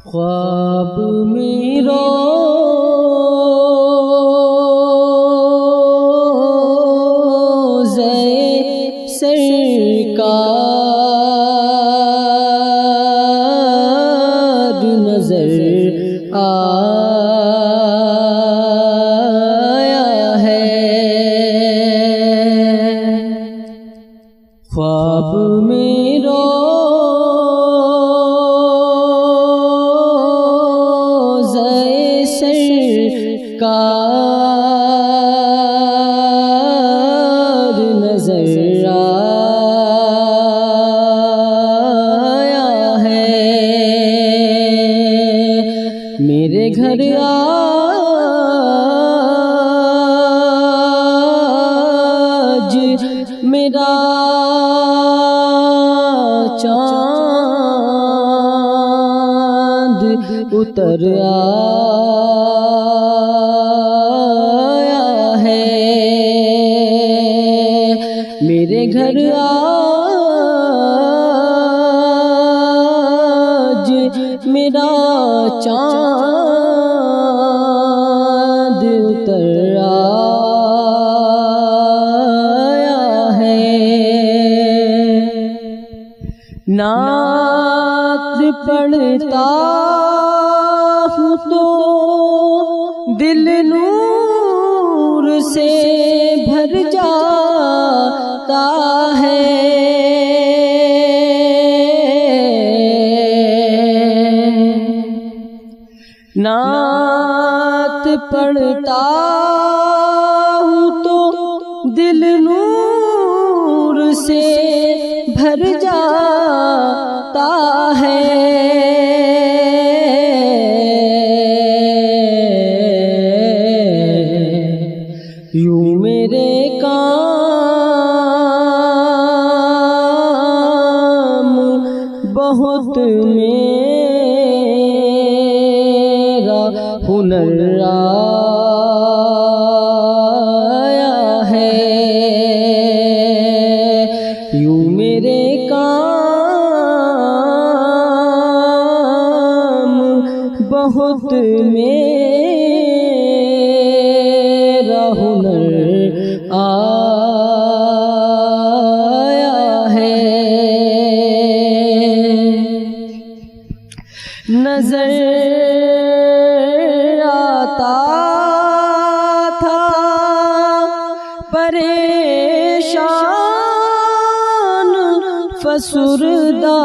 خواب میں روضہ سرکار نظر آیا ہے۔ خواب میں سرکار نظر آیا ہے۔ میرے گھر آج میرا چاند اتر آیا ہے۔ میرے گھر آج میرا چاند اتر آیا ہے۔ نعت پڑھتا ہوں تو دل نور سے بھر جاتا ہے۔ نعت پڑھتا ہوں تو دل نور سے بھر جاتا ہے۔ یوں میرے کام بہت میرا ہنر آیا ہے۔ یوں میرے کام بہت میرا ہنر آیا ہے۔ نظر آتا تھا پریشان فسردہ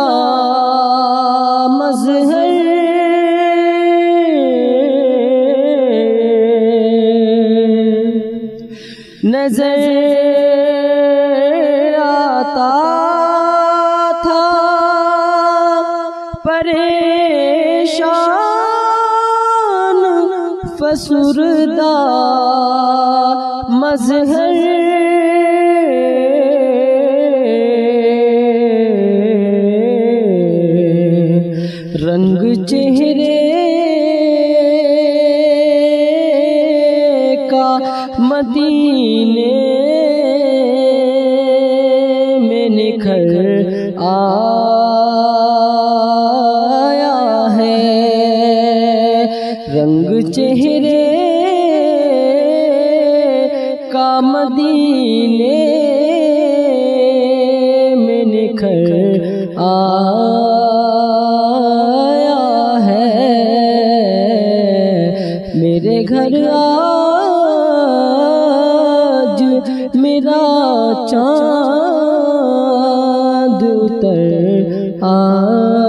مظہر، نظر آتا تھا پریشان فسردہ مظہر، رنگ چہرے کا مدینے میں نکھر آیا ہے۔ رنگ چہرے کا مدینے میں نکھر آیا ہے۔ میرے گھر آج میرا چاند اتر آیا